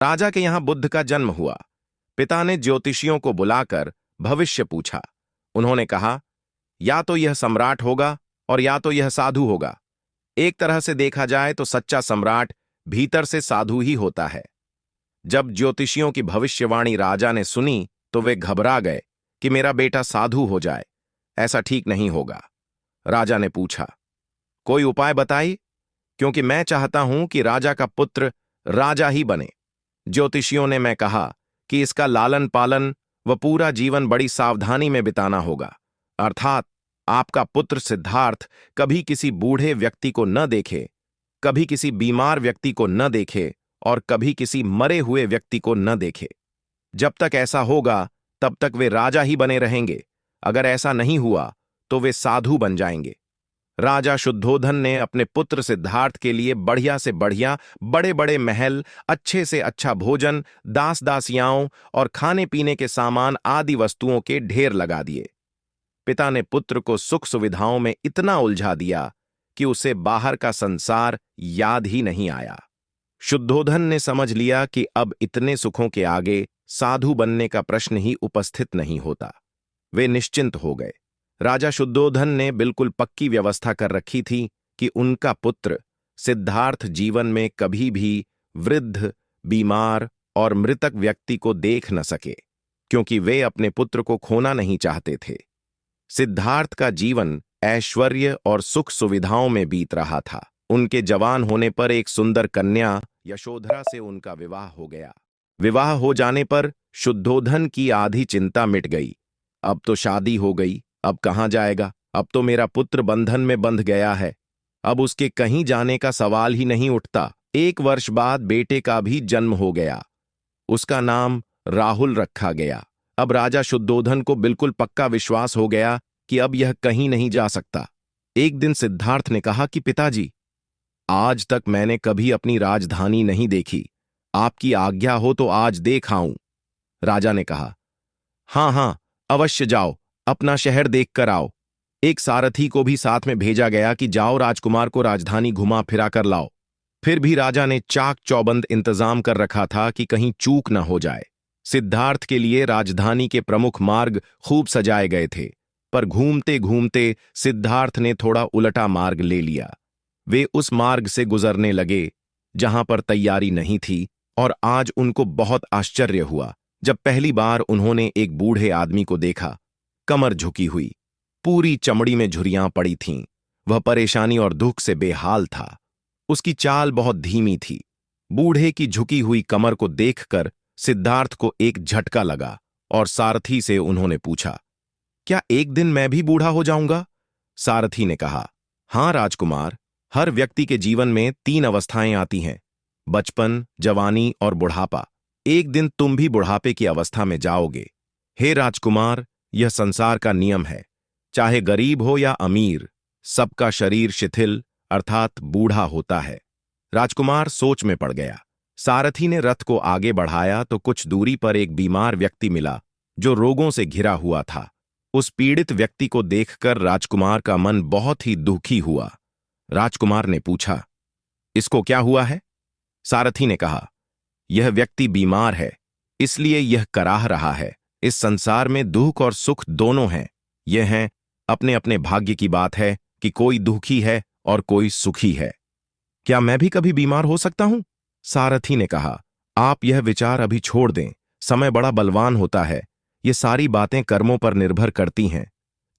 राजा के यहां बुद्ध का जन्म हुआ। पिता ने ज्योतिषियों को बुलाकर भविष्य पूछा। उन्होंने कहा, या तो यह सम्राट होगा और या तो यह साधु होगा। एक तरह से देखा जाए तो सच्चा सम्राट भीतर से साधु ही होता है। जब ज्योतिषियों की भविष्यवाणी राजा ने सुनी तो वे घबरा गए कि मेरा बेटा साधु हो जाए, ऐसा ठीक नहीं होगा। राजा ने पूछा, कोई उपाय बताइए, क्योंकि मैं चाहता हूं कि राजा का पुत्र राजा ही बने। ज्योतिषियों ने मैं कहा कि इसका लालन पालन व पूरा जीवन बड़ी सावधानी में बिताना होगा, अर्थात आपका पुत्र सिद्धार्थ कभी किसी बूढ़े व्यक्ति को न देखे, कभी किसी बीमार व्यक्ति को न देखे और कभी किसी मरे हुए व्यक्ति को न देखे। जब तक ऐसा होगा तब तक वे राजा ही बने रहेंगे। अगर ऐसा नहीं हुआ तो वे साधु बन जाएंगे। राजा शुद्धोधन ने अपने पुत्र सिद्धार्थ के लिए बढ़िया से बढ़िया बड़े बड़े महल, अच्छे से अच्छा भोजन, दास दासियाओं और खाने पीने के सामान आदि वस्तुओं के ढेर लगा दिए। पिता ने पुत्र को सुख सुविधाओं में इतना उलझा दिया कि उसे बाहर का संसार याद ही नहीं आया। शुद्धोधन ने समझ लिया कि अब इतने सुखों के आगे साधु बनने का प्रश्न ही उपस्थित नहीं होता। वे निश्चिंत हो गए। राजा शुद्धोधन ने बिल्कुल पक्की व्यवस्था कर रखी थी कि उनका पुत्र सिद्धार्थ जीवन में कभी भी वृद्ध, बीमार और मृतक व्यक्ति को देख न सके, क्योंकि वे अपने पुत्र को खोना नहीं चाहते थे। सिद्धार्थ का जीवन ऐश्वर्य और सुख सुविधाओं में बीत रहा था। उनके जवान होने पर एक सुंदर कन्या यशोधरा से उनका विवाह हो गया। विवाह हो जाने पर शुद्धोधन की आधी चिंता मिट गई। अब तो शादी हो गई, अब कहाँ जाएगा? अब तो मेरा पुत्र बंधन में बंध गया है, अब उसके कहीं जाने का सवाल ही नहीं उठता। 1 वर्ष बाद बेटे का भी जन्म हो गया। उसका नाम राहुल रखा गया। अब राजा शुद्धोधन को बिल्कुल पक्का विश्वास हो गया कि अब यह कहीं नहीं जा सकता। एक दिन सिद्धार्थ ने कहा कि पिताजी, आज तक मैंने कभी अपनी राजधानी नहीं देखी, आपकी आज्ञा हो तो आज देख आऊं। राजा ने कहा, हां हां, अवश्य जाओ, अपना शहर देख कर आओ। एक सारथी को भी साथ में भेजा गया कि जाओ राजकुमार को राजधानी घुमा फिरा कर लाओ। फिर भी राजा ने चाक चौबंद इंतजाम कर रखा था कि कहीं चूक न हो जाए। सिद्धार्थ के लिए राजधानी के प्रमुख मार्ग खूब सजाए गए थे, पर घूमते घूमते सिद्धार्थ ने थोड़ा उलटा मार्ग ले लिया। वे उस मार्ग से गुजरने लगे जहां पर तैयारी नहीं थी, और आज उनको बहुत आश्चर्य हुआ जब पहली बार उन्होंने एक बूढ़े आदमी को देखा। कमर झुकी हुई, पूरी चमड़ी में झुर्रियां पड़ी थीं। वह परेशानी और दुख से बेहाल था। उसकी चाल बहुत धीमी थी। बूढ़े की झुकी हुई कमर को देखकर सिद्धार्थ को एक झटका लगा और सारथी से उन्होंने पूछा, क्या एक दिन मैं भी बूढ़ा हो जाऊंगा? सारथी ने कहा, हां राजकुमार, हर व्यक्ति के जीवन में 3 अवस्थाएं आती हैं, बचपन, जवानी और बुढ़ापा। एक दिन तुम भी बुढ़ापे की अवस्था में जाओगे। हे राजकुमार, यह संसार का नियम है। चाहे गरीब हो या अमीर, सबका शरीर शिथिल अर्थात बूढ़ा होता है। राजकुमार सोच में पड़ गया। सारथी ने रथ को आगे बढ़ाया तो कुछ दूरी पर एक बीमार व्यक्ति मिला जो रोगों से घिरा हुआ था। उस पीड़ित व्यक्ति को देखकर राजकुमार का मन बहुत ही दुखी हुआ। राजकुमार ने पूछा, इसको क्या हुआ है? सारथी ने कहा, यह व्यक्ति बीमार है, इसलिए यह कराह रहा है। इस संसार में दुख और सुख दोनों हैं। यह है अपने अपने भाग्य की बात है कि कोई दुखी है और कोई सुखी है। क्या मैं भी कभी बीमार हो सकता हूं? सारथी ने कहा, आप यह विचार अभी छोड़ दें। समय बड़ा बलवान होता है। ये सारी बातें कर्मों पर निर्भर करती हैं।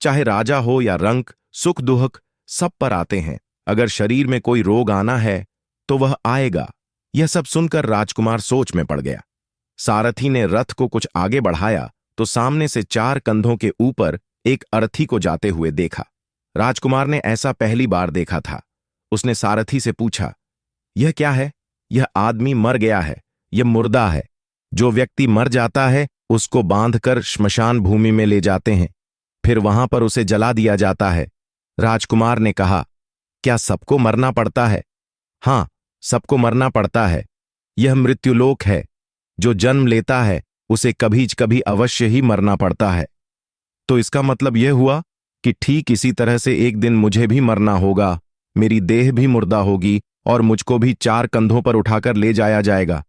चाहे राजा हो या रंक, सुख दुख सब पर आते हैं। अगर शरीर में कोई रोग आना है तो वह आएगा। यह सब सुनकर राजकुमार सोच में पड़ गया। सारथी ने रथ को कुछ आगे बढ़ाया तो सामने से 4 कंधों के ऊपर एक अर्थी को जाते हुए देखा। राजकुमार ने ऐसा पहली बार देखा था। उसने सारथी से पूछा, यह क्या है? यह आदमी मर गया है, यह मुर्दा है। जो व्यक्ति मर जाता है उसको बांधकर श्मशान भूमि में ले जाते हैं, फिर वहां पर उसे जला दिया जाता है। राजकुमार ने कहा, क्या सबको मरना पड़ता है? हां, सबको मरना पड़ता है। यह मृत्युलोक है। जो जन्म लेता है उसे कभी अवश्य ही मरना पड़ता है। तो इसका मतलब यह हुआ कि ठीक इसी तरह से एक दिन मुझे भी मरना होगा। मेरी देह भी मुर्दा होगी और मुझको भी 4 कंधों पर उठाकर ले जाया जाएगा।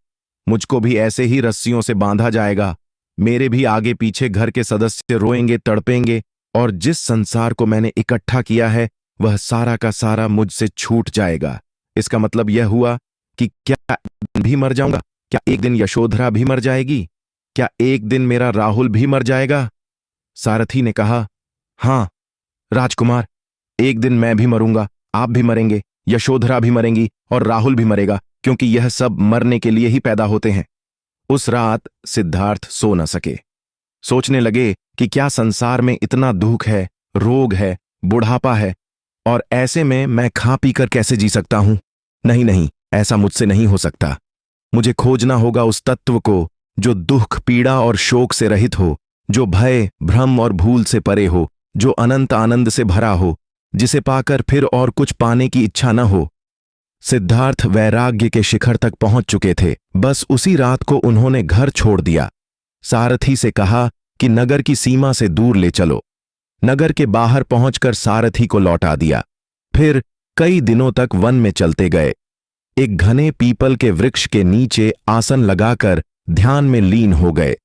मुझको भी ऐसे ही रस्सियों से बांधा जाएगा। मेरे भी आगे पीछे घर के सदस्य रोएंगे, तड़पेंगे, और जिस संसार को मैंने इकट्ठा किया है वह सारा का सारा मुझसे छूट जाएगा। इसका मतलब यह हुआ कि क्या भी मर जाऊंगा? क्या एक दिन यशोधरा भी मर जाएगी? क्या एक दिन मेरा राहुल भी मर जाएगा? सारथी ने कहा, हां राजकुमार, एक दिन मैं भी मरूंगा, आप भी मरेंगे, यशोधरा भी मरेंगी और राहुल भी मरेगा, क्योंकि यह सब मरने के लिए ही पैदा होते हैं। उस रात सिद्धार्थ सो न सके। सोचने लगे कि क्या संसार में इतना दुख है, रोग है, बुढ़ापा है, और ऐसे में मैं खा पी कर कैसे जी सकता हूं? नहीं नहीं, ऐसा मुझसे नहीं हो सकता। मुझे खोजना होगा उस तत्व को जो दुख, पीड़ा और शोक से रहित हो, जो भय, भ्रम और भूल से परे हो, जो अनंत आनंद से भरा हो, जिसे पाकर फिर और कुछ पाने की इच्छा न हो। सिद्धार्थ वैराग्य के शिखर तक पहुंच चुके थे। बस उसी रात को उन्होंने घर छोड़ दिया। सारथी से कहा कि नगर की सीमा से दूर ले चलो। नगर के बाहर पहुंचकर सारथी को लौटा दिया। फिर कई दिनों तक वन में चलते गए। एक घने पीपल के वृक्ष के नीचे आसन लगाकर ध्यान में लीन हो गए।